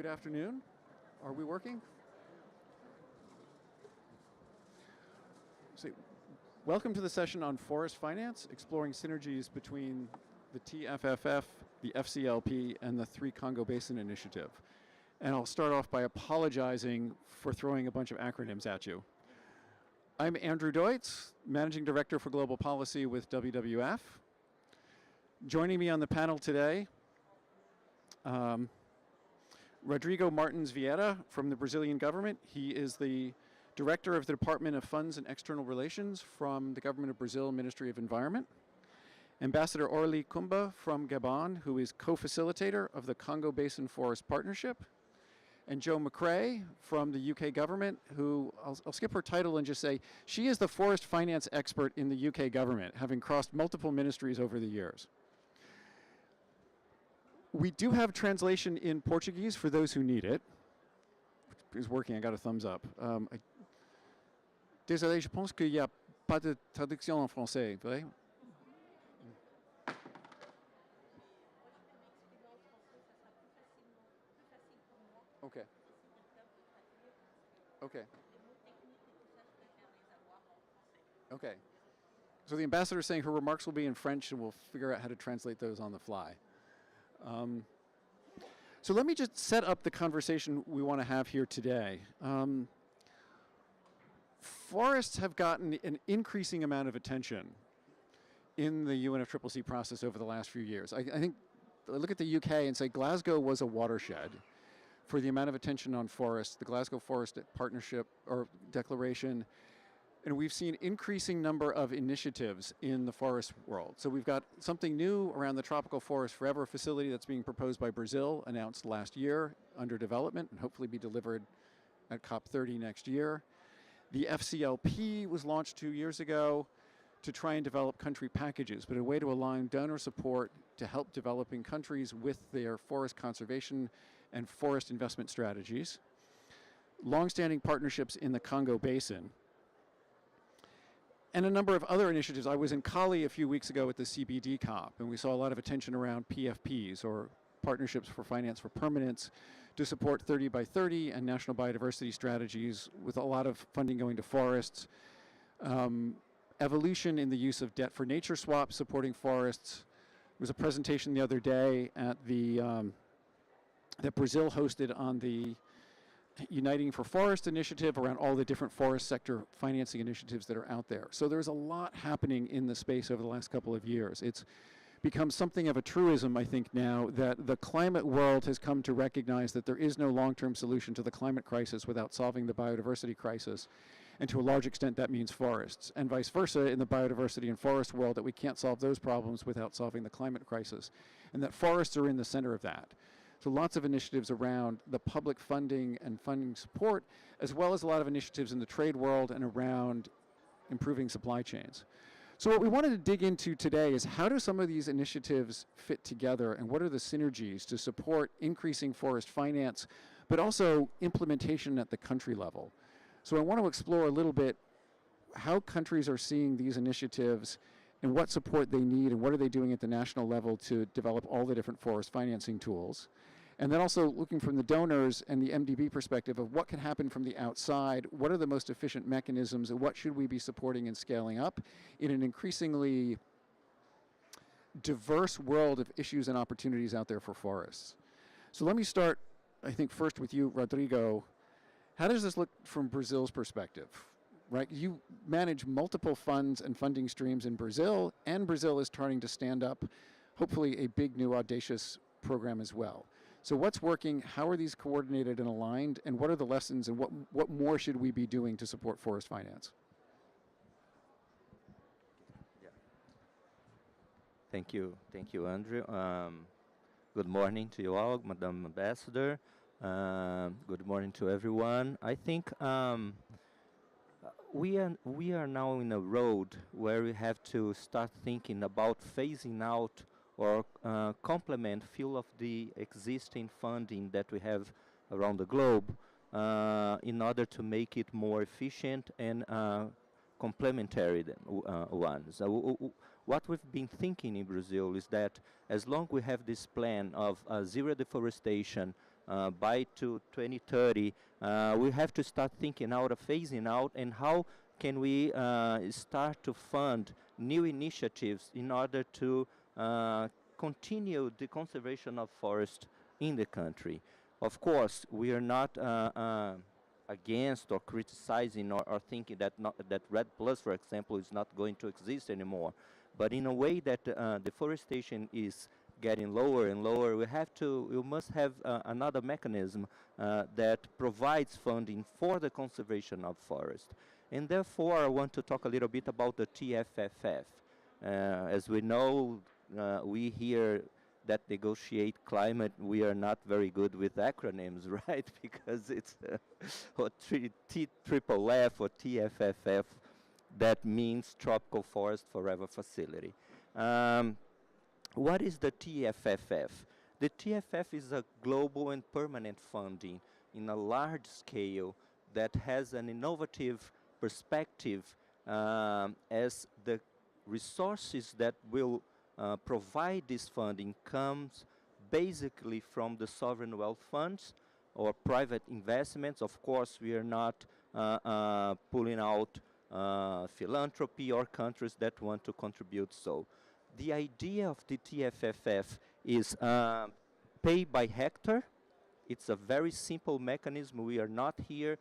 Good afternoon. Are we working? So, welcome to the session on forest finance, exploring synergies between the TFFF, the FCLP, and the 3 Congo Basin Initiative. And I'll start off by apologizing for throwing a bunch of acronyms at you. I'm Andrew Deutz, Managing Director for Global Policy with WWF. Joining me on the panel today, Rodrigo Martins Vieira from the Brazilian government. He is the Director of the Department of Funds and External Relations from the Government of Brazil Ministry of Environment. Ambassador Orly Kumba from Gabon, who is co-facilitator of the Congo Basin Forest Partnership. And Joe McRae from the UK government, who, I'll skip her title and just say, she is the forest finance expert in the UK government, having crossed multiple ministries over the years. We do have translation in Portuguese for those who need it. It's working, I got a thumbs up. Désolé, je pense qu'il n'y a pas de traduction en français, vrai? Okay. Okay. Okay. So the ambassador is saying her remarks will be in French, and we'll figure out how to translate those on the fly. So let me just set up the conversation we want to have here today. Forests have gotten an increasing amount of attention in the UNFCCC process over the last few years. I think I look at the UK and say Glasgow was a watershed for the amount of attention on forests, the Glasgow Forest Partnership or Declaration, and we've seen increasing number of initiatives in the forest world. So we've got something new around the Tropical Forest Forever facility that's being proposed by Brazil, announced last year, under development, and hopefully be delivered at COP30 next year. The FCLP was launched 2 years ago to try and develop country packages, but a way to align donor support to help developing countries with their forest conservation and forest investment strategies. Longstanding partnerships in the Congo Basin, and a number of other initiatives. I was in Cali a few weeks ago at the CBD COP, and we saw a lot of attention around PFPs, or Partnerships for Finance for Permanence, to support 30 by 30 and national biodiversity strategies, with a lot of funding going to forests. Evolution in the use of debt for nature swaps supporting forests. There was a presentation the other day at the that Brazil hosted on the Uniting for Forest initiative around all the different forest sector financing initiatives that are out there. So there's a lot happening in the space over the last couple of years. It's become something of a truism, I think, now that the climate world has come to recognize that there is no long-term solution to the climate crisis without solving the biodiversity crisis. And to a large extent, that means forests. And vice versa in the biodiversity and forest world, that we can't solve those problems without solving the climate crisis. And that forests are in the center of that. So lots of initiatives around the public funding and funding support, as well as a lot of initiatives in the trade world and around improving supply chains. So what we wanted to dig into today is how do some of these initiatives fit together, and what are the synergies to support increasing forest finance, but also implementation at the country level. So I want to explore a little bit how countries are seeing these initiatives and what support they need, and what are they doing at the national level to develop all the different forest financing tools. And then also looking from the donors and the MDB perspective of what can happen from the outside, what are the most efficient mechanisms, and what should we be supporting and scaling up in an increasingly diverse world of issues and opportunities out there for forests. So let me start, I think, first with you, Rodrigo. How does this look from Brazil's perspective? Right, you manage multiple funds and funding streams in Brazil, and Brazil is starting to stand up, hopefully, a big new audacious program as well. So what's working, how are these coordinated and aligned, and what are the lessons, and what more should we be doing to support forest finance? Yeah. Thank you, Andrew. Good morning to you all, Madam Ambassador. Good morning to everyone. I think we are now in a road where we have to start thinking about phasing out or complement few of the existing funding that we have around the globe in order to make it more efficient and complementary ones. What we've been thinking in Brazil is that as long as we have this plan of zero deforestation, by to 2030, we have to start thinking out of phasing out and how can we start to fund new initiatives in order to continue the conservation of forest in the country. Of course, we are not against or criticizing or thinking that that REDD+, for example, is not going to exist anymore. But in a way that deforestation is getting lower and lower, we must have another mechanism that provides funding for the conservation of forest. And therefore, I want to talk a little bit about the TFFF. As we know, we here that negotiate climate, we are not very good with acronyms, right? Because it's TFFF or TFFF, that means Tropical Forest Forever Facility. What is the TFFF? The TFF is a global and permanent funding in a large scale that has an innovative perspective as the resources that will provide this funding comes basically from the sovereign wealth funds or private investments. Of course, we are not pulling out philanthropy or countries that want to contribute. So the idea of the TFFF is pay by hectare. It's a very simple mechanism. We are not here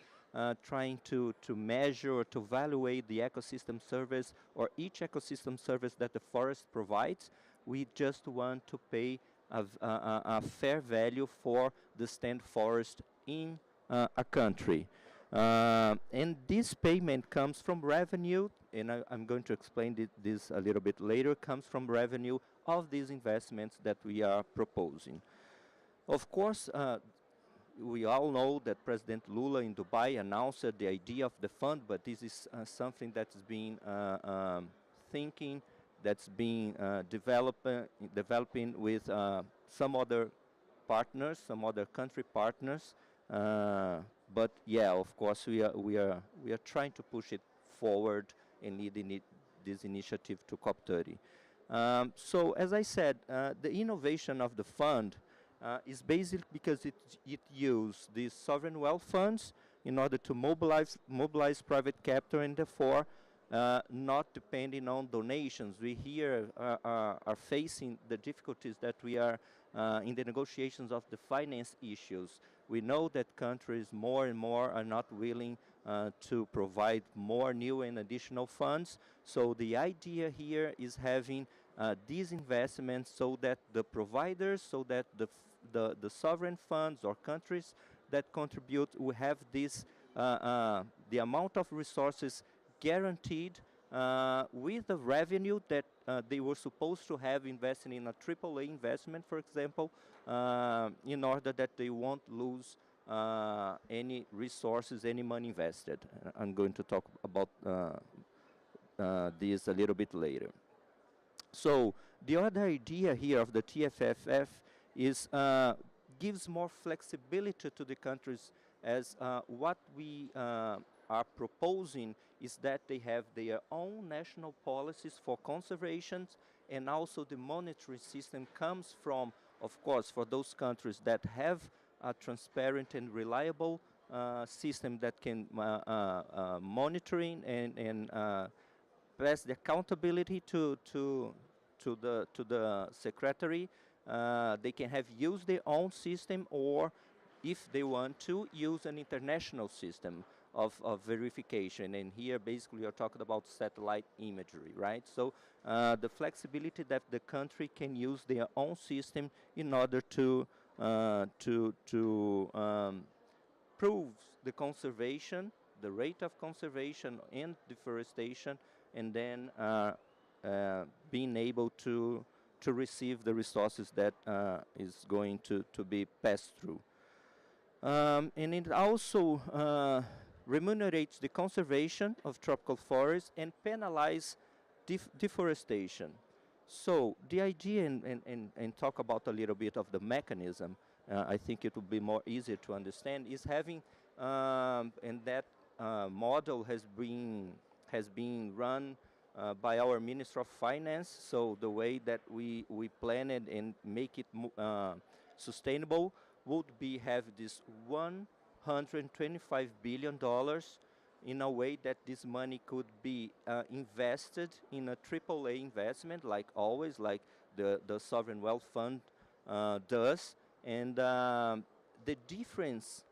trying to measure or to evaluate the ecosystem service or each ecosystem service that the forest provides. We just want to pay a fair value for the stand forest in a country. And this payment comes from revenue, and I'm going to explain this a little bit later, comes from revenue of these investments that we are proposing. Of course, we all know that President Lula in Dubai announced the idea of the fund, but this is something that's been thinking, that's been developing with some other partners, some other country partners. But yeah, of course, we are trying to push it forward and lead this initiative to COP30. So as I said, the innovation of the fund is basic because it uses these sovereign wealth funds in order to mobilize private capital and therefore not depending on donations. We here are facing the difficulties that we are in the negotiations of the finance issues. We know that countries more and more are not willing to provide more new and additional funds. So the idea here is having these investments so that the providers, so that the sovereign funds or countries that contribute will have this, the amount of resources guaranteed with the revenue that they were supposed to have investing in a AAA investment, for example, in order that they won't lose any resources, any money invested. I'm going to talk about this a little bit later. So the other idea here of the TFFF is gives more flexibility to the countries, as what we are proposing is that they have their own national policies for conservation, and also the monitoring system comes from, of course, for those countries that have a transparent and reliable system that can monitoring and pass the accountability to the secretary. They can have used their own system, or if they want to, use an international system of verification. And here basically you're talking about satellite imagery, right? So the flexibility that the country can use their own system in order to prove the conservation, the rate of conservation and deforestation, and then being able to receive the resources that is going to be passed through. And it also remunerates the conservation of tropical forests and penalize deforestation. So the idea, and talk about a little bit of the mechanism, I think it would be more easier to understand, is having, and that model has been run by our Minister of Finance. So the way that we plan it and make it sustainable would be have this $125 billion in a way that this money could be invested in a AAA investment, like always, like the Sovereign Wealth Fund does. And the difference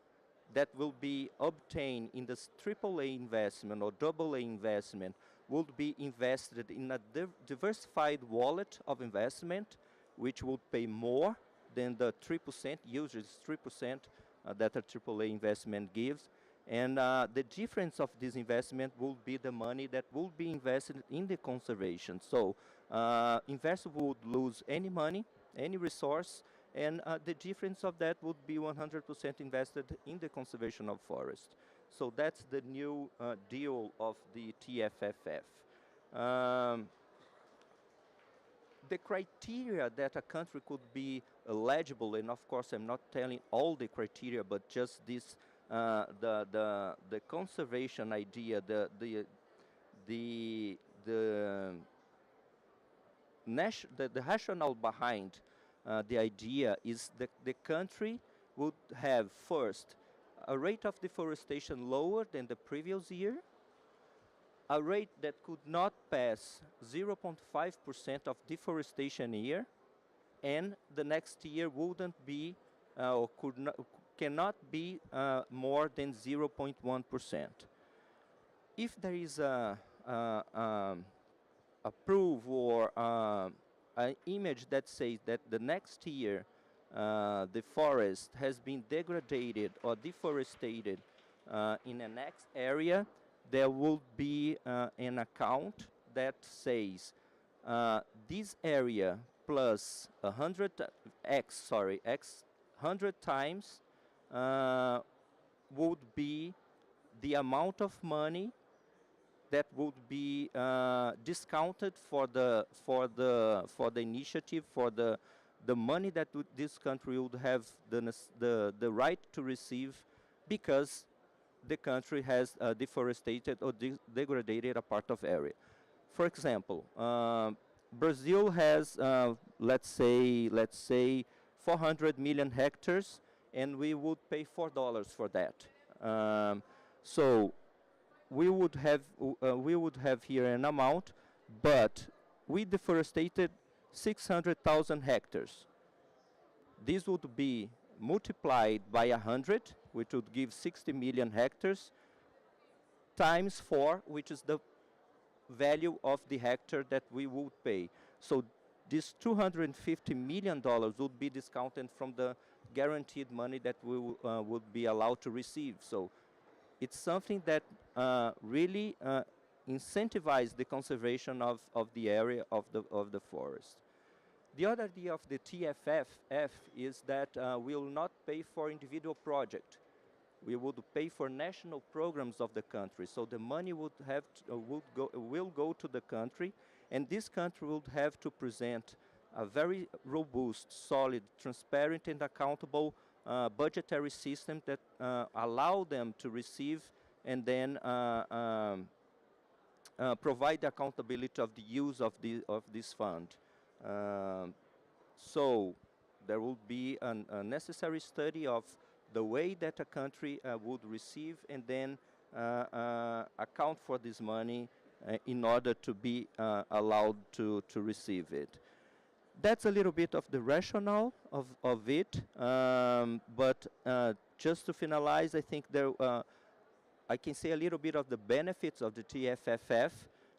that will be obtained in this AAA investment or AA investment would be invested in a diversified wallet of investment, which would pay more than the 3%, usually it's 3% that a AAA investment gives. And the difference of this investment will be the money that will be invested in the conservation. So investor would lose any money, any resource, and the difference of that would be 100% invested in the conservation of forest. So that's the new deal of the TFFF. The criteria that a country could be eligible, and of course I'm not telling all the criteria, but just this, the conservation idea, the rationale behind the idea is that the country would have first a rate of deforestation lower than the previous year, a rate that could not pass 0.5% of deforestation a year, and the next year wouldn't be or cannot be more than 0.1%. If there is a proof or an image that says that the next year the forest has been degraded or deforested in a next area, there will be an account that says this area plus 100 times would be the amount of money that would be discounted for the initiative, for the money that this country would have the right to receive, because the country has deforested or degraded a part of area. For example, Brazil has let's say 400 million hectares, and we would pay $4 for that. So we would have here an amount, but we deforested 600,000 hectares. This would be multiplied by 100, which would give 60 million hectares, times 4, which is the value of the hectare that we would pay. So this $250 million would be discounted from the guaranteed money that we would be allowed to receive. So it's something that really incentivizes the conservation of the area of the forest. The other idea of the TFFF is that we will not pay for individual project. We would pay for national programs of the country. So the money will go to the country, and this country would have to present a very robust, solid, transparent, and accountable budgetary system that allow them to receive and then provide the accountability of the use of this fund. So there will be a necessary study of the way that a country would receive and then account for this money in order to be allowed to receive it. That's a little bit of the rationale of it, but just to finalize, I think I can say a little bit of the benefits of the TFFF.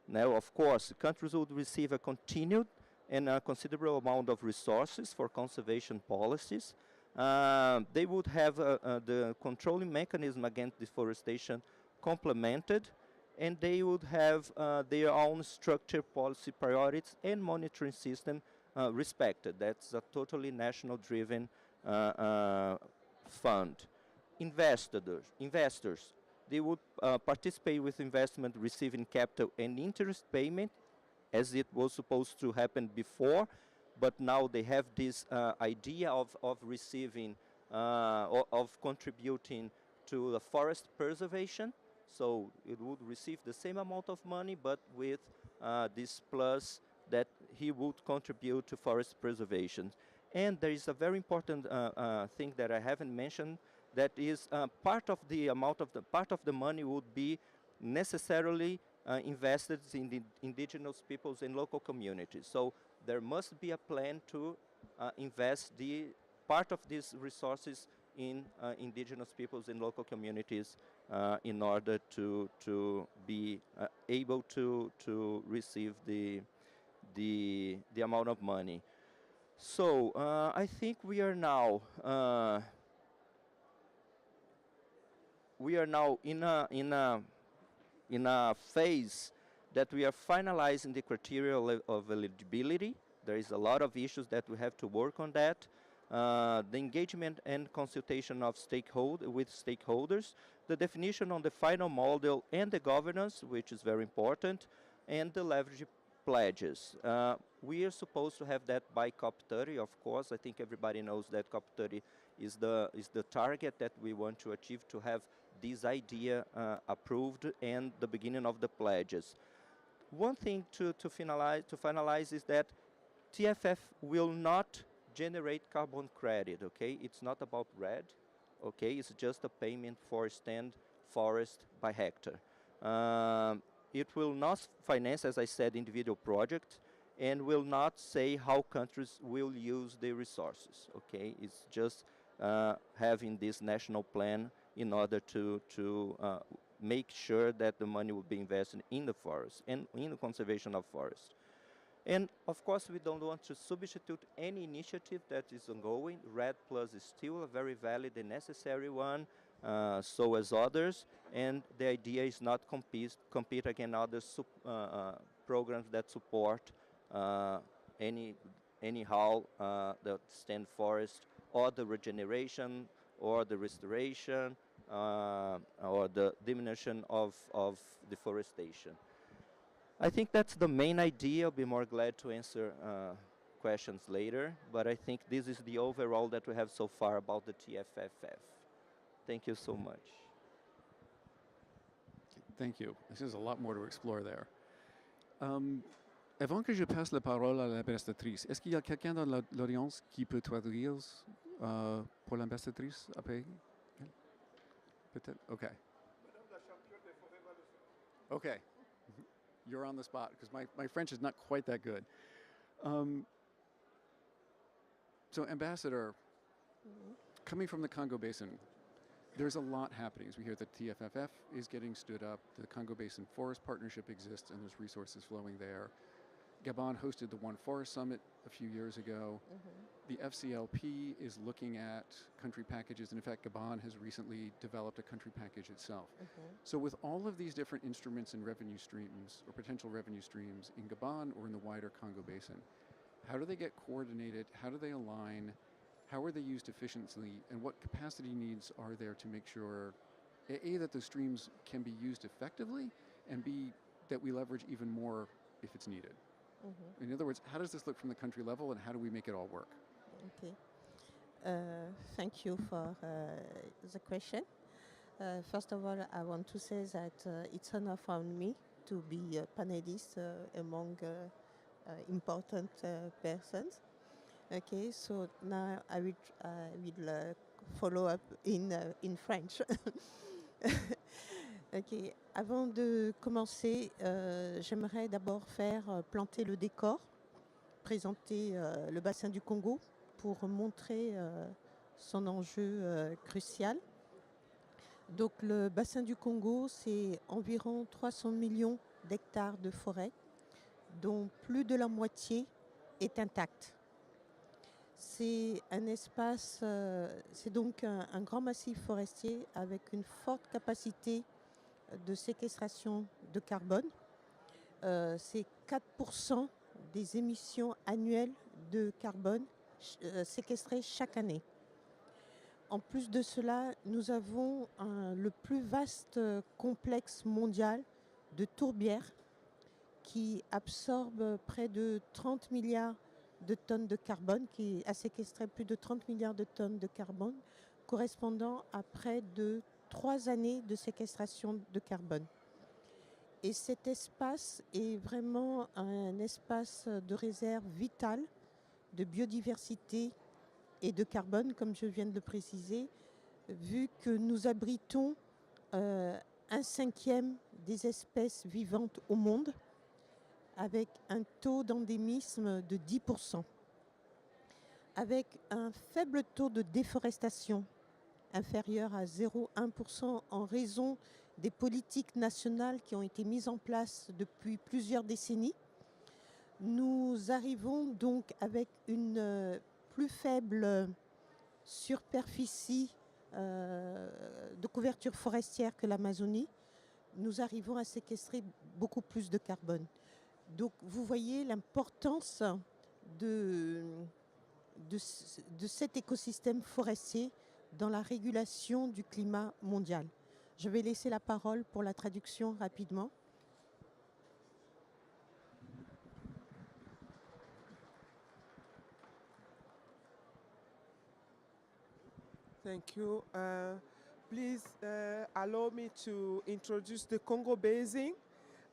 Now, of course, countries would receive a continued and a considerable amount of resources for conservation policies. They would have the controlling mechanism against deforestation complemented, and they would have their own structure, policy priorities, and monitoring system respected. That's a totally national-driven fund. Investors, they would participate with investment, receiving capital and interest payment, as it was supposed to happen before, but now they have this idea of receiving or of contributing to the forest preservation. So it would receive the same amount of money, but with this plus that he would contribute to forest preservation. And there is a very important thing that I haven't mentioned, that is part of the money would be necessarily invested in the indigenous peoples and local communities. So there must be a plan to invest the part of these resources in indigenous peoples and local communities in order to be able to receive the amount of money. So I think we are now in a phase that we are finalizing the criteria of eligibility. There is a lot of issues that we have to work on that. The engagement and consultation of stakeholders, the definition on the final model and the governance, which is very important, and the leverage pledges. We are supposed to have that by COP30, of course. I think everybody knows that COP30 is the target that we want to achieve, to have this idea approved and the beginning of the pledges. One thing to finalize is that TFF will not generate carbon credit, okay? It's not about RED, okay? It's just a payment for stand forest by hectare. It will not finance, as I said, individual projects, and will not say how countries will use the resources, okay? It's just having this national plan in order to make sure that the money will be invested in the forest and in the conservation of forests. And of course, we don't want to substitute any initiative that is ongoing. RED Plus is still a very valid and necessary one, so as others. And the idea is not compete against other programs that support anyhow the stand forest, or the regeneration, or the restoration, or the diminution of deforestation. I think that's the main idea. I'll be more glad to answer questions later, but I think this is the overall that we have so far about the TFFF. Thank you so much. Thank you. This is a lot more to explore there. Avant que je passe la parole à l'ambassadrice, est-ce qu'il y a quelqu'un dans l'audience qui peut traduire pour l'ambassadrice après? Peut-être? Okay. Okay. You're on the spot, because my French is not quite that good. So, Ambassador, coming from the Congo Basin, there's a lot happening. As we hear, the TFFF is getting stood up, the Congo Basin Forest Partnership exists, and there's resources flowing there. Gabon hosted the One Forest Summit a few years ago. The FCLP is looking at country packages, and in fact, Gabon has recently developed a country package itself. So with all of these different instruments and revenue streams, or potential revenue streams in Gabon or in the wider Congo Basin, how do they get coordinated? How do they align? How are they used efficiently? And what capacity needs are there to make sure, A, that the streams can be used effectively, and B, that we leverage even more if it's needed? In other words, how does this look from the country level, and how do we make it all work? Okay. Thank you for the question. First of all, I want to say that it's an honor for me to be a panelist among important persons. Okay, so now I will follow up in French. Ok, avant de commencer, j'aimerais d'abord faire planter le décor, présenter le bassin du Congo pour montrer son enjeu crucial. Donc le bassin du Congo, c'est environ 300 millions d'hectares de forêt, dont plus de la moitié est intacte. C'est un espace, c'est donc un grand massif forestier avec une forte capacité de séquestration de carbone. C'est 4% des émissions annuelles de carbone séquestrées chaque année. En plus de cela, nous avons le plus vaste complexe mondial de tourbières qui absorbe près de 30 milliards de tonnes de carbone, qui a séquestré plus de 30 milliards de tonnes de carbone, correspondant à près de 3 années de séquestration de carbone. Et cet espace est vraiment un espace de réserve vital de biodiversité et de carbone, comme je viens de le préciser, vu que nous abritons un cinquième des espèces vivantes au monde, avec un taux d'endémisme de 10%, avec un faible taux de déforestation inférieur à 0,1% en raison des politiques nationales qui ont été mises en place depuis plusieurs décennies. Nous arrivons donc avec une plus faible superficie de couverture forestière que l'Amazonie. Nous arrivons à séquestrer beaucoup plus de carbone. Donc vous voyez l'importance de cet écosystème forestier dans la régulation du climat mondial. Je vais laisser la parole pour la traduction rapidement. Thank you. Please allow me to introduce the Congo Basin.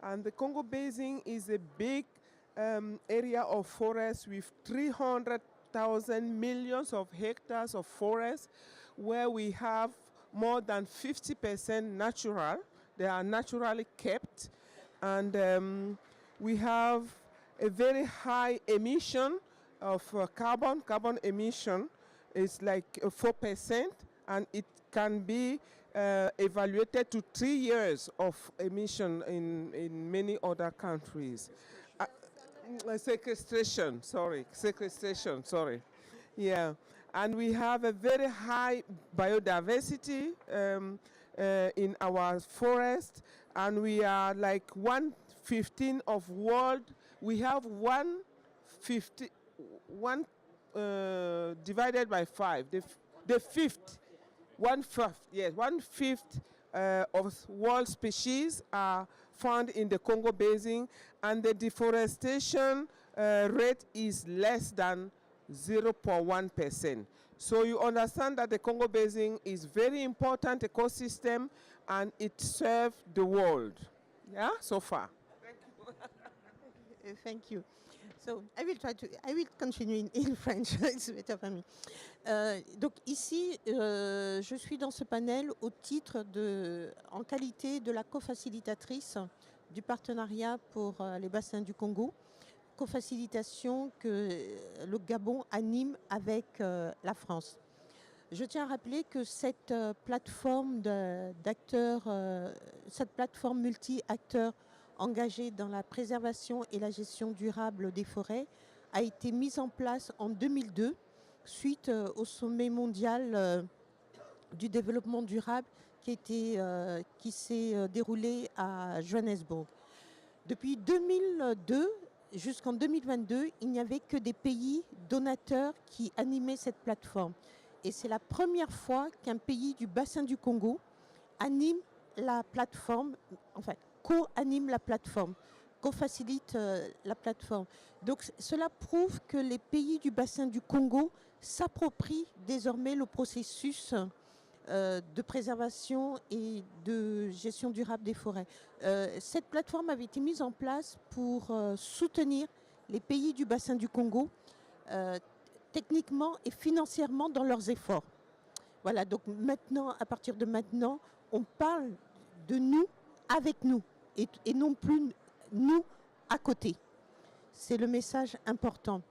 And the Congo Basin is a big area of forest with 300,000 millions of hectares of forest, where we have more than 50% natural. They are naturally kept. And we have a very high emission of carbon emission. It's like 4%, and it can be evaluated to 3 years of emission in many other countries. Sequestration, sorry. Yeah, and we have a very high biodiversity in our forest, and we are like 1/15 of world. We have 1/50, divided by 5. The fifth, 1/5 of world species are found in the Congo Basin, and the deforestation rate is less than 0.1%. So you understand that the Congo Basin is very important ecosystem, and it serves the world. Yeah, so far. Thank you. So I will continue in French. It's better for me. Donc ici, je suis dans ce panel au titre en qualité de la co-facilitatrice du partenariat pour les bassins du Congo, co-facilitation que le Gabon anime avec la France. Je tiens à rappeler que cette plateforme d'acteurs, cette plateforme multi-acteurs engagée dans la préservation et la gestion durable des forêts a été mise en place en 2002 suite au sommet mondial du développement durable qui s'est déroulé à Johannesburg. Depuis 2002 jusqu'en 2022, il n'y avait que des pays donateurs qui animaient cette plateforme. Et c'est la première fois qu'un pays du bassin du Congo anime la plateforme, enfin, co-anime la plateforme, co-facilite la plateforme. Donc cela prouve que les pays du bassin du Congo s'approprient désormais le processus de préservation et de gestion durable des forêts. Cette plateforme avait été mise en place pour soutenir les pays du bassin du Congo techniquement et financièrement dans leurs efforts. Voilà, donc maintenant, à partir de maintenant, on parle de nous avec nous et non plus nous à côté. C'est le message important.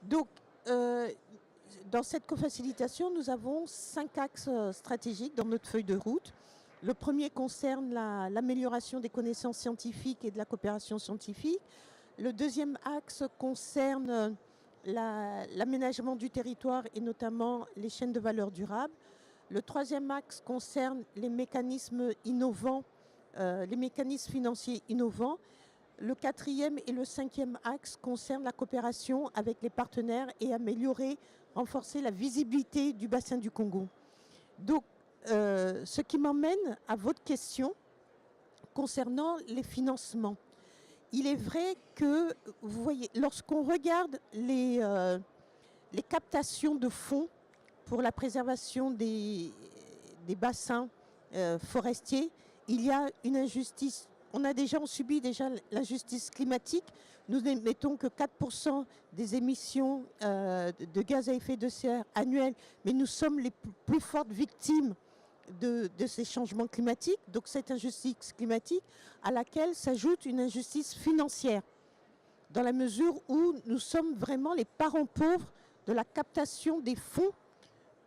Donc, dans cette co-facilitation, nous avons 5 axes stratégiques dans notre feuille de route. Le premier concerne l'amélioration des connaissances scientifiques et de la coopération scientifique. Le deuxième axe concerne l'aménagement du territoire et notamment les chaînes de valeur durables. Le troisième axe concerne les mécanismes innovants, les mécanismes financiers innovants. Le quatrième et le cinquième axe concernent la coopération avec les partenaires et renforcer la visibilité du bassin du Congo. Donc, ce qui m'emmène à votre question concernant les financements. Il est vrai que, vous voyez, lorsqu'on regarde les captations de fonds pour la préservation des bassins forestiers, il y a une injustice. On subit déjà l'injustice climatique nous n'émettons que 4% des émissions de gaz à effet de serre annuels, mais nous sommes les plus fortes victimes de ces changements climatiques. Donc cette injustice climatique à laquelle s'ajoute une injustice financière, dans la mesure où nous sommes vraiment les parents pauvres de la captation des fonds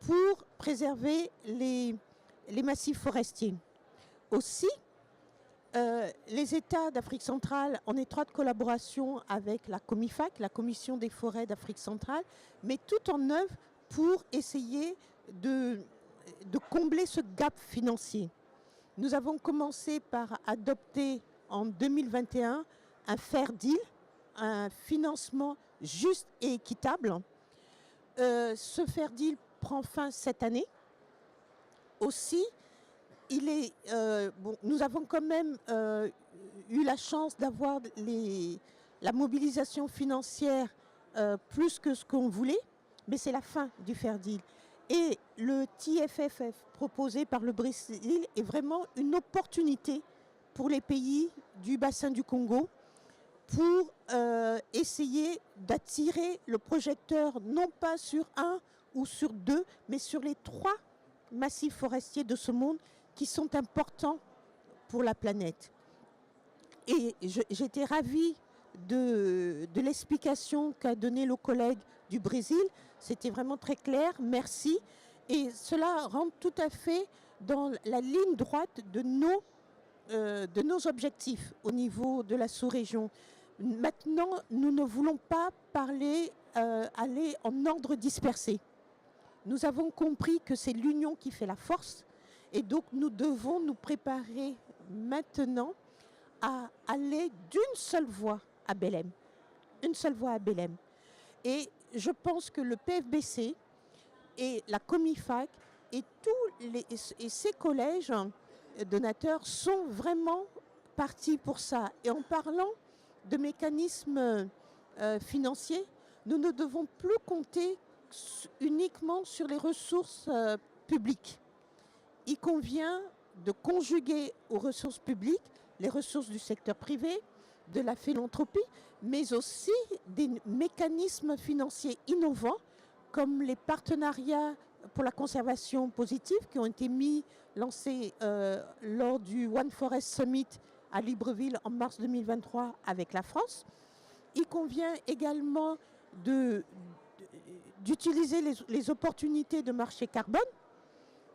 pour préserver les massifs forestiers. Aussi, les États d'Afrique centrale, en étroite collaboration avec la COMIFAC, la Commission des forêts d'Afrique centrale, mettent tout en œuvre pour essayer de combler ce gap financier. Nous avons commencé par adopter en 2021 un fair deal, un financement juste et équitable. Ce fair deal prend fin cette année. Aussi, nous avons quand même eu la chance d'avoir la mobilisation financière plus que ce qu'on voulait, mais c'est la fin du fair deal. Et le TFFF proposé par le Brésil est vraiment une opportunité pour les pays du bassin du Congo pour essayer d'attirer le projecteur non pas sur un ou sur deux, mais sur les 3 massifs forestiers de ce monde qui sont importants pour la planète. Et j'étais ravie de l'explication qu'a donnée le collègue du Brésil. C'était vraiment très clair, merci. Et cela rentre tout à fait dans la ligne droite de nos objectifs au niveau de la sous-région. Maintenant, nous ne voulons pas aller en ordre dispersé. Nous avons compris que c'est l'union qui fait la force et donc nous devons nous préparer maintenant à aller d'une seule voie à Belém. Une seule voie à Belém. Et je pense que le PFBC et la COMIFAC et ses collèges donateurs sont vraiment partis pour ça. Et en parlant de mécanismes financiers, nous ne devons plus compter uniquement sur les ressources publiques. Il convient de conjuguer aux ressources publiques les ressources du secteur privé, de la philanthropie, mais aussi des mécanismes financiers innovants comme les partenariats pour la conservation positive qui ont été lancés lors du One Forest Summit à Libreville en mars 2023 avec la France. Il convient également d'utiliser les opportunités de marché carbone,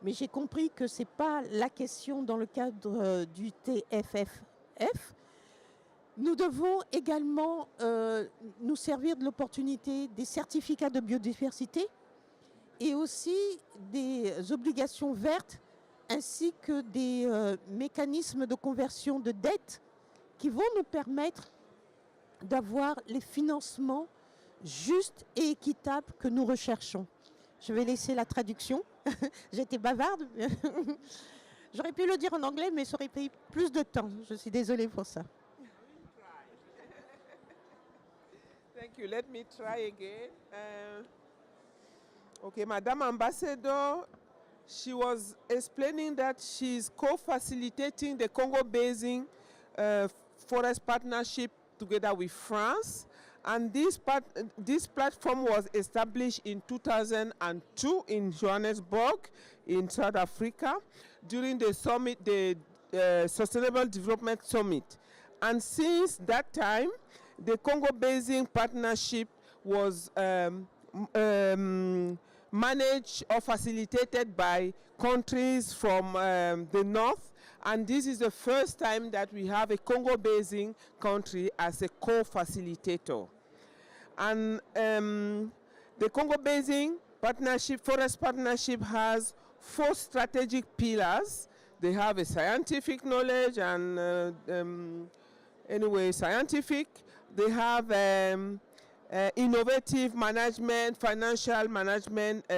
mais j'ai compris que ce n'est pas la question dans le cadre du TFFF. Nous devons également nous servir de l'opportunité des certificats de biodiversité et aussi des obligations vertes ainsi que des mécanismes de conversion de dette qui vont nous permettre d'avoir les financements justes et équitables que nous recherchons. Je vais laisser la traduction. J'étais bavarde. J'aurais pu le dire en anglais, mais ça aurait pris plus de temps. Je suis désolée pour ça. Thank you. Let me try again. Okay, Madam Ambassador, she was explaining that she's co-facilitating the Congo Basin Forest Partnership together with France. And this platform was established in 2002 in Johannesburg, in South Africa, during the summit, the Sustainable Development Summit. And since that time, the Congo Basin Partnership was managed or facilitated by countries from the north. And this is the first time that we have a Congo Basin country as a co-facilitator. And the Congo Basin Partnership, Forest Partnership has 4 strategic pillars. They have a scientific knowledge and scientific. They have innovative management, financial management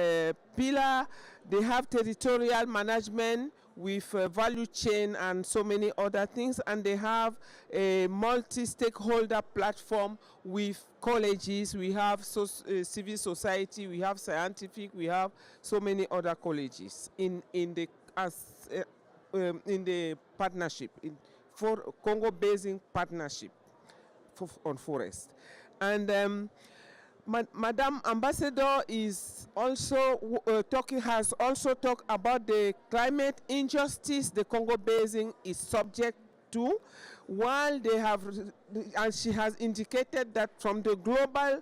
pillar. They have territorial management with value chain and so many other things, and they have a multi-stakeholder platform with colleges. We have civil society, we have scientific, we have so many other colleges in the partnership for Congo Basin Partnership on forest. And Madam Ambassador is also has also talked about the climate injustice the Congo Basin is subject to, while they have, and she has indicated that from the global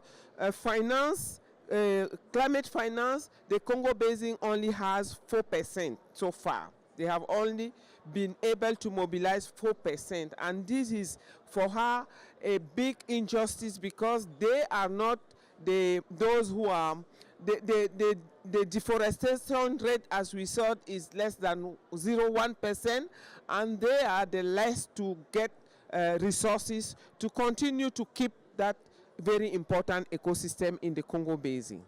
climate finance, the Congo Basin only has 4% so far. They have only been able to mobilize 4%, and this is for her a big injustice, because they are not those who are the deforestation rate, as we saw, is less than 0.1%, and they are the less to get resources to continue to keep that very important ecosystem in the Congo Basin.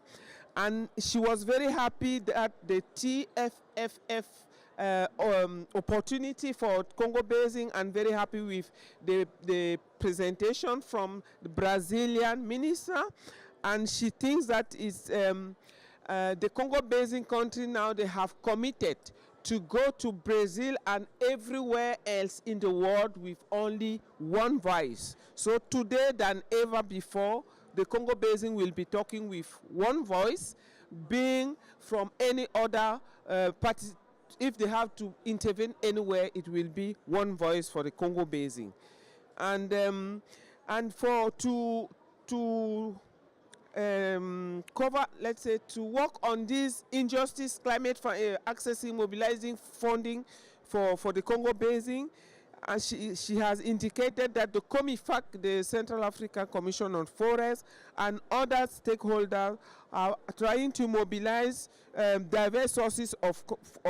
And she was very happy that the TFFF opportunity for Congo Basin, and very happy with the presentation from the Brazilian minister. And she thinks that is the Congo Basin country now, they have committed to go to Brazil and everywhere else in the world with only one voice. So today than ever before, the Congo Basin will be talking with one voice, being from any other party. If they have to intervene anywhere, it will be one voice for the Congo Basin. And for to cover, let's say, to work on this injustice, climate, accessing, mobilizing funding for the Congo Basin, and she has indicated that the COMIFAC, the Central African Commission on Forests, and other stakeholders are trying to mobilize diverse sources of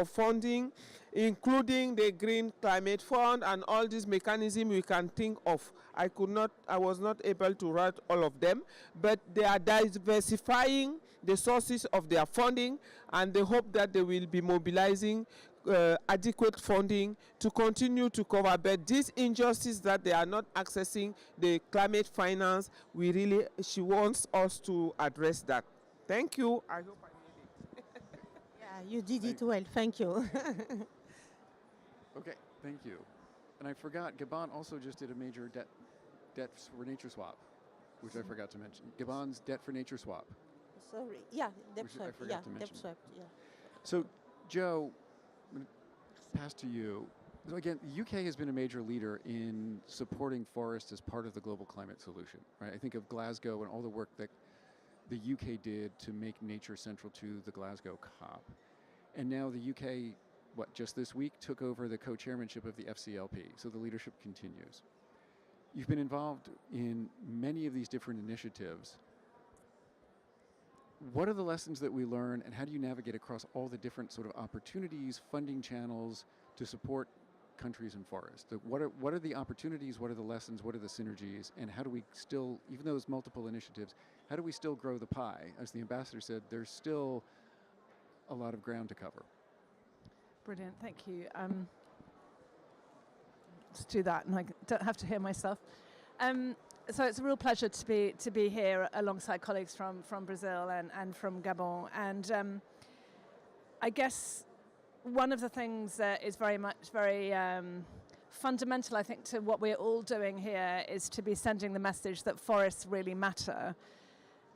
funding, including the Green Climate Fund and all these mechanisms we can think of. I was not able to write all of them, but they are diversifying the sources of their funding, and they hope that they will be mobilizing adequate funding to continue to cover. But this injustice that they are not accessing the climate finance, she wants us to address that. Thank you. I hope I made it. Yeah, you did it well. Thank you. Okay, thank you. And I forgot, Gabon also just did a major debt for nature swap, which I forgot to mention. Gabon's debt for nature swap. Sorry. Yeah, debt I swap. forgot Yeah, to mention. debt swap. Yeah. So, Joe, I'm going to pass to you. So again, the UK has been a major leader in supporting forests as part of the global climate solution, right? I think of Glasgow and all the work that the UK did to make nature central to the Glasgow COP. And now the UK, just this week, took over the co-chairmanship of the FCLP, so the leadership continues. You've been involved in many of these different initiatives. What are the lessons that we learn, and how do you navigate across all the different sort of opportunities, funding channels to support countries in forests? What are the opportunities, what are the lessons, what are the synergies, and how do we still, even those multiple initiatives, how do we still grow the pie? As the ambassador said, there's still a lot of ground to cover. Brilliant, thank you. Let's do that, and I don't have to hear myself. So it's a real pleasure to be here alongside colleagues from Brazil and from Gabon. And I guess one of the things that is very fundamental, I think, to what we're all doing here is to be sending the message that forests really matter.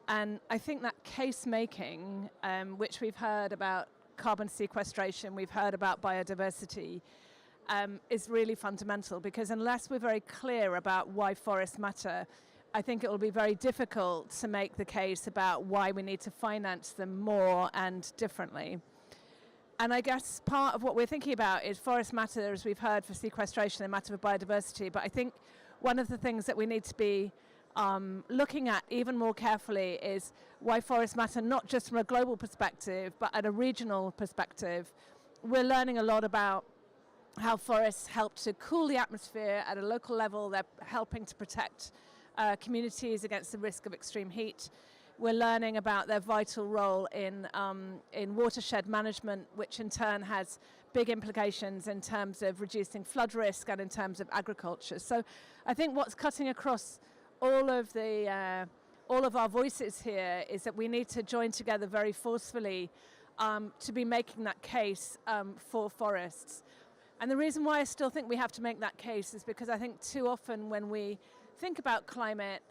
And I think that case making, which we've heard about carbon sequestration, we've heard about biodiversity, is really fundamental, because unless we're very clear about why forests matter, I think it will be very difficult to make the case about why we need to finance them more and differently. And I guess part of what we're thinking about is forests matter, as we've heard, for sequestration, they matter for biodiversity. But I think one of the things that we need to be looking at even more carefully is why forests matter, not just from a global perspective, but at a regional perspective. We're learning a lot about how forests help to cool the atmosphere at a local level. They're helping to protect communities against the risk of extreme heat. We're learning about their vital role in watershed management, which in turn has big implications in terms of reducing flood risk and in terms of agriculture. So I think what's cutting across all of our voices here is that we need to join together very forcefully to be making that case for forests. And the reason why I still think we have to make that case is because I think too often when we think about climate,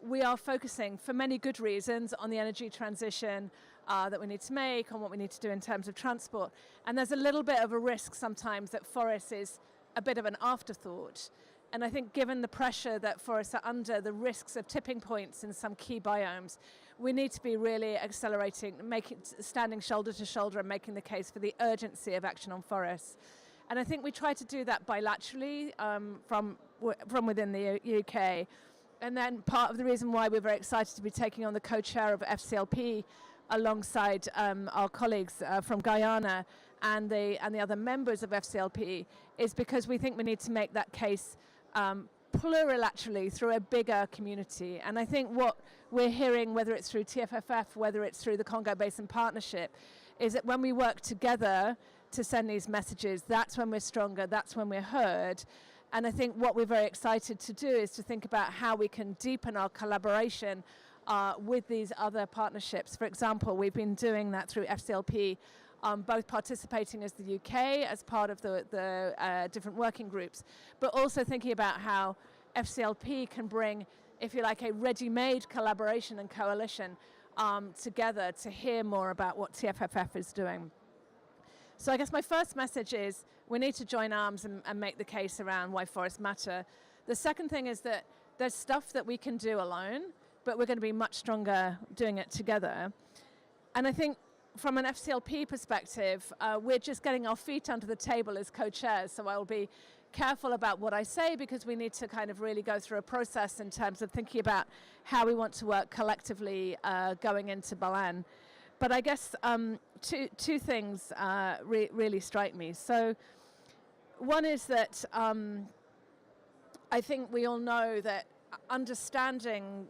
we are focusing, for many good reasons, on the energy transition that we need to make, on what we need to do in terms of transport. And there's a little bit of a risk sometimes that forests is a bit of an afterthought. And I think given the pressure that forests are under, the risks of tipping points in some key biomes, we need to be really accelerating, standing shoulder to shoulder and making the case for the urgency of action on forests. And I think we try to do that bilaterally from within the UK. And then part of the reason why we're very excited to be taking on the co-chair of FCLP alongside our colleagues from Guyana and the other members of FCLP is because we think we need to make that case plurilaterally through a bigger community. And I think what we're hearing, whether it's through TFFF, whether it's through the Congo Basin Partnership, is that when we work together to send these messages, that's when we're stronger, that's when we're heard. And I think what we're very excited to do is to think about how we can deepen our collaboration with these other partnerships. For example, we've been doing that through FCLP, both participating as the UK as part of the different working groups, but also thinking about how FCLP can bring, if you like, a ready-made collaboration and coalition together to hear more about what TFFF is doing. So I guess my first message is we need to join arms and make the case around why forests matter. The second thing is that there's stuff that we can do alone, but we're going to be much stronger doing it together. And I think from an FCLP perspective, we're just getting our feet under the table as co-chairs, so I'll be careful about what I say because we need to kind of really go through a process in terms of thinking about how we want to work collectively going into Berlin. But I guess two things really strike me. So one is that I think we all know that understanding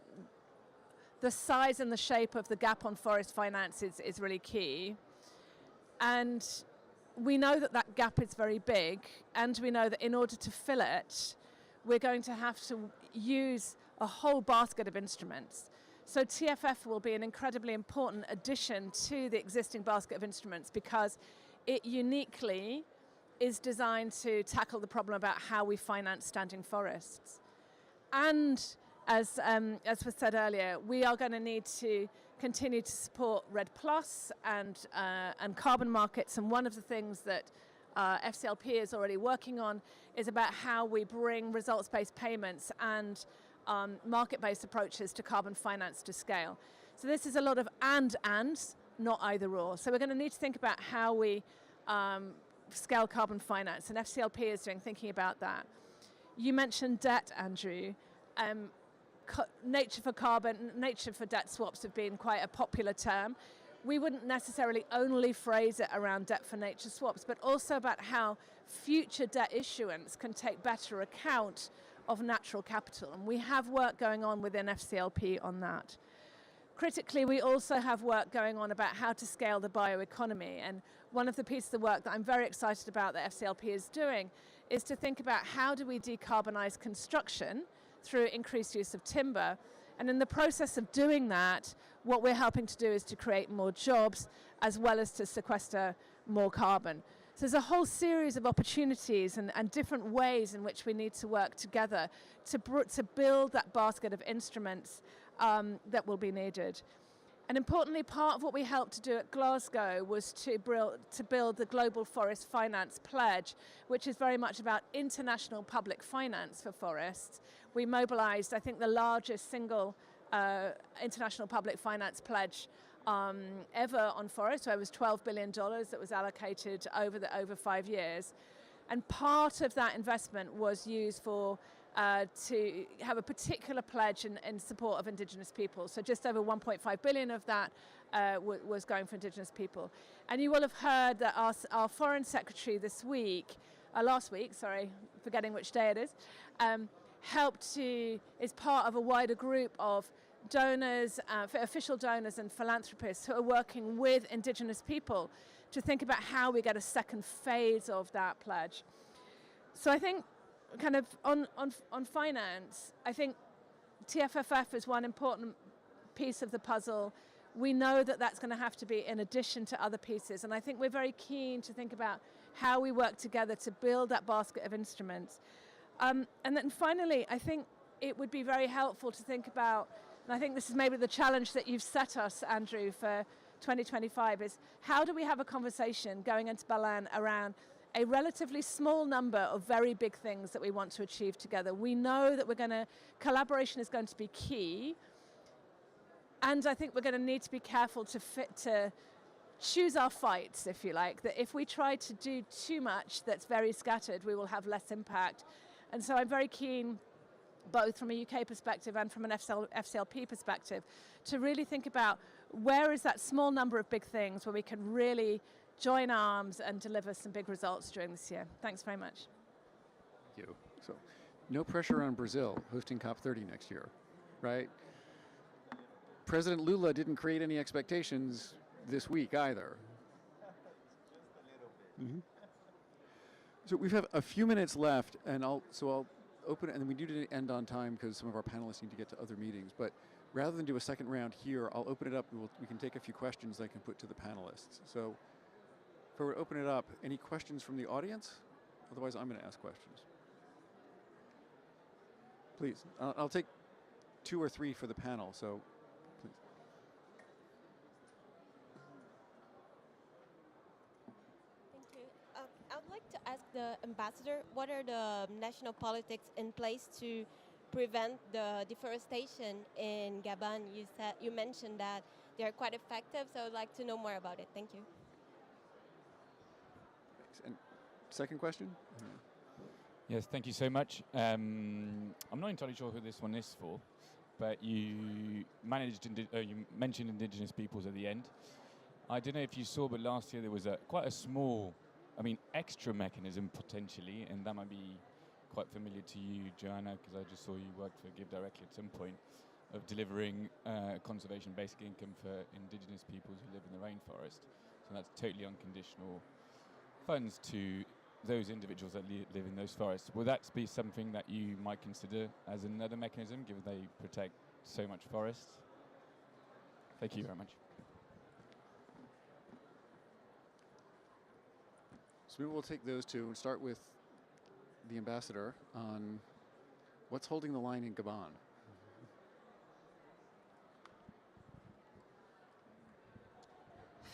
the size and the shape of the gap on forest finance is really key. And we know that that gap is very big, and we know that in order to fill it, we're going to have to use a whole basket of instruments. So TFF will be an incredibly important addition to the existing basket of instruments because it uniquely is designed to tackle the problem about how we finance standing forests. And as was said earlier, we are going to need to continue to support RED+ and carbon markets. And one of the things that FCLP is already working on is about how we bring results-based payments and market-based approaches to carbon finance to scale. So this is a lot of ands, not either or. So we're going to need to think about how we scale carbon finance, and FCLP is thinking about that. You mentioned debt, Andrew. Nature for debt swaps have been quite a popular term. We wouldn't necessarily only phrase it around debt for nature swaps, but also about how future debt issuance can take better account of natural capital. And we have work going on within FCLP on that. Critically, we also have work going on about how to scale the bioeconomy. And one of the pieces of work that I'm very excited about that FCLP is doing is to think about how do we decarbonize construction through increased use of timber. And in the process of doing that, what we're helping to do is to create more jobs as well as to sequester more carbon. So there's a whole series of opportunities and different ways in which we need to work together to build that basket of instruments that will be needed. And importantly, part of what we helped to do at Glasgow was to build the Global Forest Finance Pledge, which is very much about international public finance for forests. We mobilized, I think, the largest single international public finance pledge ever on forests, where it was $12 billion that was allocated over 5 years. And part of that investment was used for to have a particular pledge in support of Indigenous people. So just over 1.5 billion of that was going for Indigenous people. And you will have heard that our Foreign Secretary last week, forgetting which day it is, is part of a wider group of donors, official donors and philanthropists who are working with Indigenous people to think about how we get a second phase of that pledge. So I think kind of on finance, I think TFFF is one important piece of the puzzle. We know that that's going to have to be in addition to other pieces, and I think we're very keen to think about how we work together to build that basket of instruments. And then finally, I think it would be very helpful to think about, and I think this is maybe the challenge that you've set us, Andrew, for 2025, is how do we have a conversation going into Berlin around a relatively small number of very big things that we want to achieve together. We know that collaboration is going to be key, and I think we're going to need to be careful to choose our fights, if you like, that if we try to do too much that's very scattered, we will have less impact. And so I'm very keen, both from a UK perspective and from an FCLP perspective, to really think about where is that small number of big things where we can really join arms and deliver some big results during this year. Thanks very much. Thank you. So, no pressure on Brazil hosting COP30 next year, right? President Lula didn't create any expectations this week either. Mm-hmm. So we have a few minutes left, and I'll open it, and we need to end on time because some of our panelists need to get to other meetings. But rather than do a second round here, I'll open it up, and we can take a few questions I can put to the panelists. So before we open it up, any questions from the audience? Otherwise, I'm going to ask questions. Please, I'll take 2 or 3 for the panel, so please. Thank you. I would like to ask the ambassador, what are the national politics in place to prevent the deforestation in Gabon? You mentioned that they are quite effective, so I would like to know more about it. Thank you. Thanks. And second question? Yes, thank you so much. I'm not entirely sure who this one is for, but you mentioned indigenous peoples at the end. I don't know if you saw, but last year there was quite a small, extra mechanism potentially, and that might be quite familiar to you, Joanna, because I just saw you work for Give Directly at some point, of delivering conservation basic income for indigenous peoples who live in the rainforest. So that's totally unconditional funds to those individuals that live in those forests. Will that be something that you might consider as another mechanism, given they protect so much forest? Thank you very much. So maybe we'll take those two and start with the ambassador on what's holding the line in Gabon.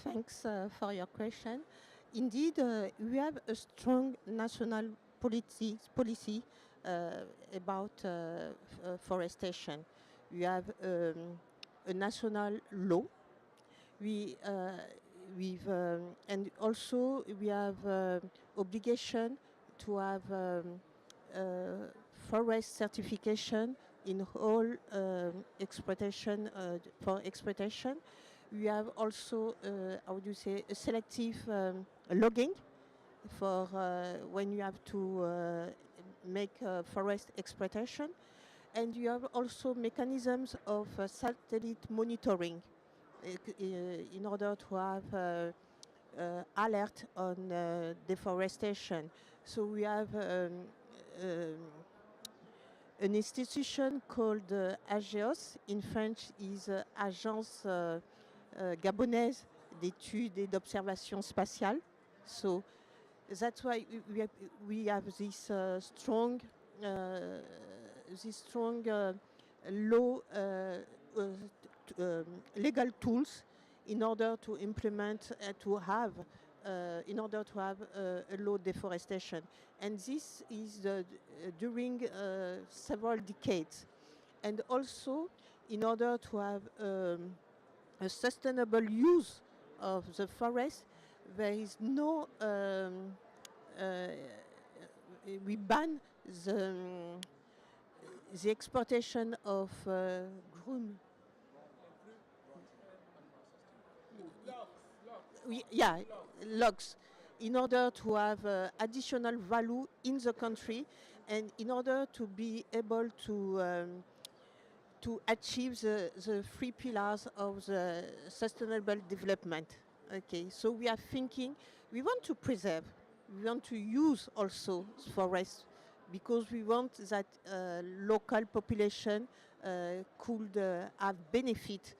Thanks for your question. Indeed, we have a strong national policy about forestation. We have a national law. And also we have obligation to have forest certification in all exploitation for exploitation. We have also, a selective logging for when you have to make forest exploitation. And you have also mechanisms of satellite monitoring in order to have alert on deforestation. So we have an institution called AGEOS, in French is Agence Gabonaise d'études et d'observation spatiale. So that's why we have this strong law, legal tools in order to implement in order to have a low deforestation. And this is during several decades. And also, in order to have a sustainable use of the forest, there is no, we ban the exportation of logs, in order to have additional value in the country and in order to be able to achieve the 3 pillars of the sustainable development. Okay, so we are thinking, we want to preserve, we want to use also forests because we want that local population could have benefit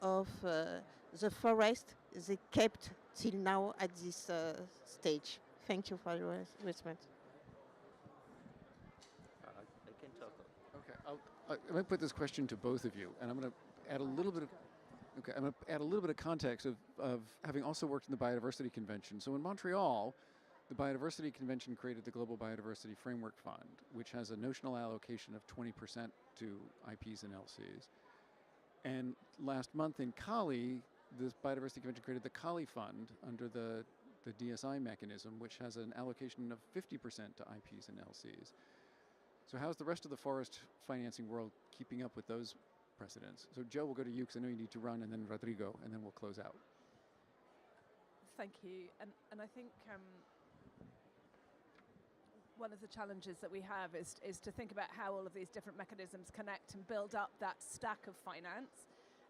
of the forest they kept till now at this stage. Thank you for your response. I can talk. Okay, I'm going to put this question to both of you, and I'm going to add a little bit of. Okay, I'm going to add a little bit of context of having also worked in the Biodiversity Convention. So in Montreal, the Biodiversity Convention created the Global Biodiversity Framework Fund, which has a notional allocation of 20% to IPs and LCs. And last month in Cali, the Biodiversity Convention created the Cali Fund under the DSI mechanism, which has an allocation of 50% to IPs and LCs. So how's the rest of the forest financing world keeping up with those precedents? So Joe, we'll go to you because I know you need to run, and then Rodrigo, and then we'll close out. Thank you. And I think one of the challenges that we have is to think about how all of these different mechanisms connect and build up that stack of finance,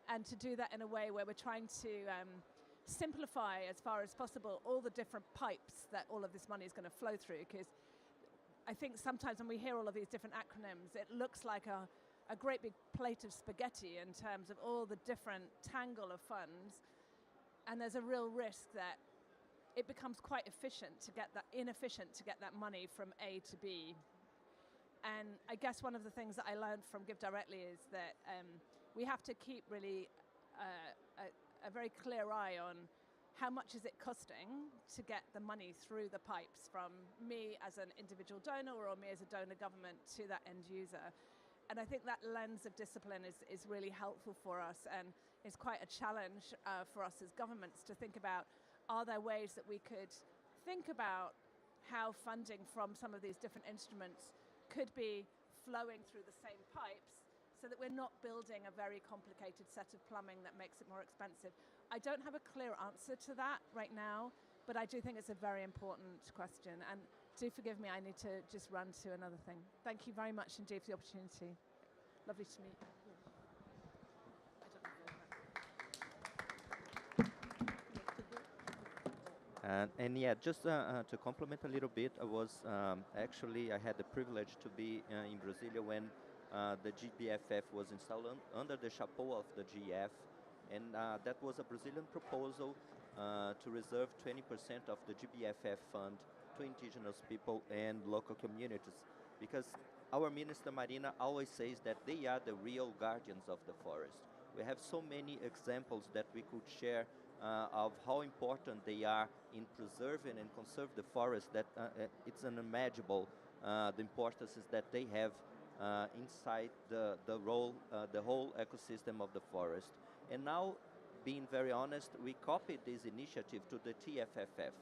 and to do that in a way where we're trying to simplify as far as possible all the different pipes that all of this money is going to flow through. Because I think sometimes when we hear all of these different acronyms, it looks like a great big plate of spaghetti in terms of all the different tangle of funds, and there's a real risk that it becomes quite inefficient to get that money from A to B. And I guess one of the things that I learned from Give Directly is that we have to keep really a very clear eye on how much is it costing to get the money through the pipes from me as an individual donor or me as a donor government to that end user. And I think that lens of discipline is really helpful for us, and is quite a challenge for us as governments to think about, are there ways that we could think about how funding from some of these different instruments could be flowing through the same pipes, so that we're not building a very complicated set of plumbing that makes it more expensive. I don't have a clear answer to that right now, but I do think it's a very important question. And do forgive me, I need to just run to another thing. Thank you very much indeed for the opportunity. Lovely to meet you. And yeah, just to complement a little bit, I was actually, I had the privilege to be in Brasilia when the GBFF was installed under the chapeau of the GF, and that was a Brazilian proposal to reserve 20% of the GBFF fund to indigenous people and local communities, because our Minister Marina always says that they are the real guardians of the forest. We have so many examples that we could share of how important they are in preserving and conserve the forest, that it's unimaginable the importance that they have inside the whole ecosystem of the forest. And now, being very honest, we copied this initiative to the TFFF.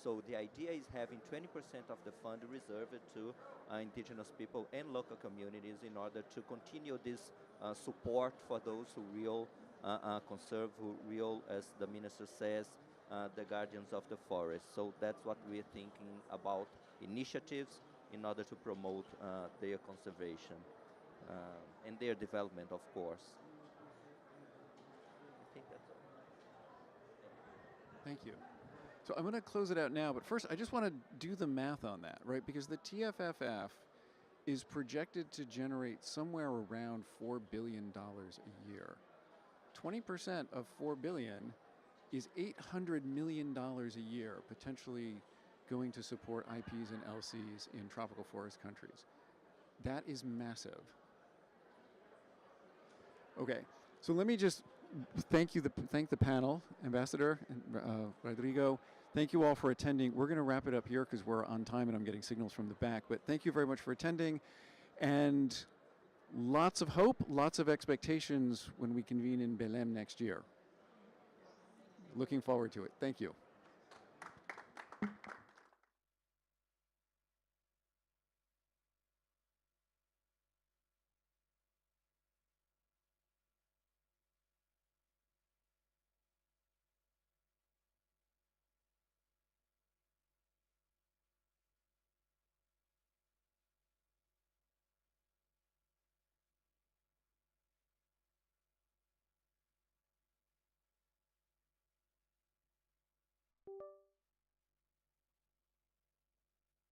So the idea is having 20% of the fund reserved to indigenous people and local communities in order to continue this support for those who will conserve, who will, as the minister says, the guardians of the forest. So that's what we're thinking about, initiatives in order to promote their conservation and their development, of course. I think that's all. Thank you. So I'm going to close it out now, but first I just want to do the math on that, right? Because the TFFF is projected to generate somewhere around $4 billion a year. 20% of $4 billion is $800 million a year, potentially going to support IPs and LCs in tropical forest countries. That is massive. Okay, so let me just thank the panel, Ambassador and Rodrigo. Thank you all for attending. We're going to wrap it up here because we're on time and I'm getting signals from the back. But thank you very much for attending, and lots of hope, lots of expectations when we convene in Belém next year. Looking forward to it. Thank you.